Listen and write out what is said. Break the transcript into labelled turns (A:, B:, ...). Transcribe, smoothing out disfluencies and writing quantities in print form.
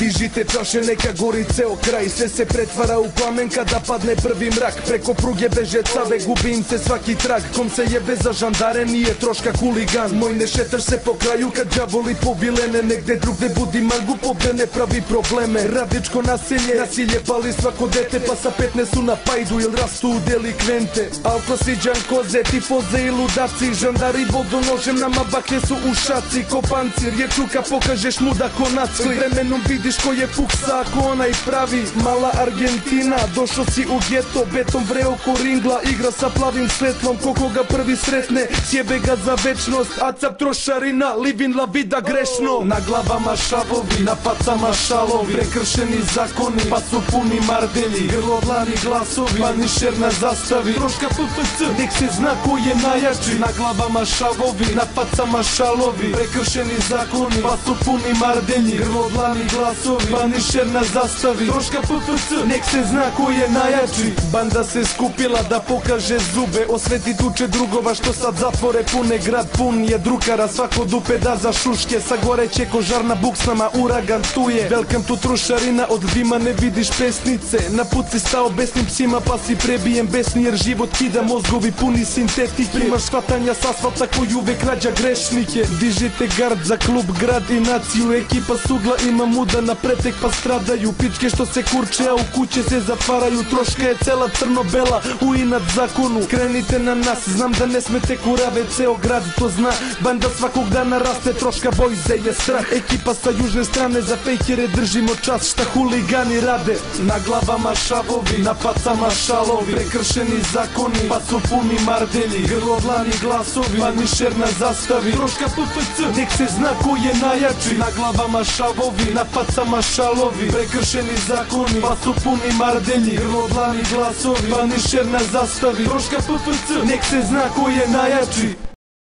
A: Dižite čaše, neka gori ceo kraj. Sve se pretvara u plamen kada padne prvi mrak. Preko pruge beže cave, gubi im se svaki trag. Kom se jebe za žandare, nije troška huligan. Moj ne šetaš se po kraju kad đavoli povilene. Negde drugde budi mangu, pobde ne pravi probleme. Radničko nasilje pali svako dete. Pa sa 15 na pajdu ili rastu u delikvente. Alkosiđan koze, tifoze i ludaci. Žandari vodonožem, nama baklje su u šaci. Ko pancir je čuka, pokažeš mu da ko nacli. Vremenom vidiš ko je fuksa, ako onaj pravi. Mala Argentina, došao si u geto. Beton vreo ko ringla, igra sa plavim svetlom. Ko koga prvi sretne, sjebe ga za večnost. Acap trošarina, livin la vida grešno. Na glavama šavovi, na pacama šalovi. Prekršeni zakoni, pa su puni mardelji. Grlo dlani glasovi, pa nišer na zastavi. Troška PPC, nek se zna ko je najjači. Na glavama šavovi, na pacama šalovi. Prekršeni zakoni, pa su puni mardelji. Grlo dlani glasovi, pa nišer na zastavi. Troška PPC, nek se zna ko je najjači. Banda se skupila da pokaže zube. Osveti tuče drugova što sad zatvore pune. Grad pun je drukara, svako dupe da za šuške. Sa goreće kožar na buksama, uragan tu je. Welcome to trošarina, od dima ne vidiš pesnice. Na put si stao besnim psima, pa si prebijem besni. Jer život kida, mozgovi puni sintetike. Primaš shvatanja s asfalta koji uvek rađa grešnike. Dižite gard za klub, grad i naciju. Ekipa sugla ima muda na pretek pa stradaju. Pičke što se kurče, a u kuće se zatvaraju. Troška je cela crno-bela, u inat zakonu. Krenite na nas, znam da ne smete kurave. Ceo grad to zna, banda svakog dana raste. Troška bojze je strah. Ekipa sa južne strane, za fejkere držimo čas. Šta huligani rade? Na glavama šavovi, na pacama šalovi. Prekršeni zakoni, pa su puni mardelji. Grlo dlani glasovi, pa nišer na zastavi. Troška PPC, nek se zna ko je najjači. Na glavama šavovi, na pacama šalovi. Prekršeni zakoni, pa su puni mardelji. Grlo dlani glasovi, pa nišer na zastavi. Troška PPC, nek se zna ko je najjači.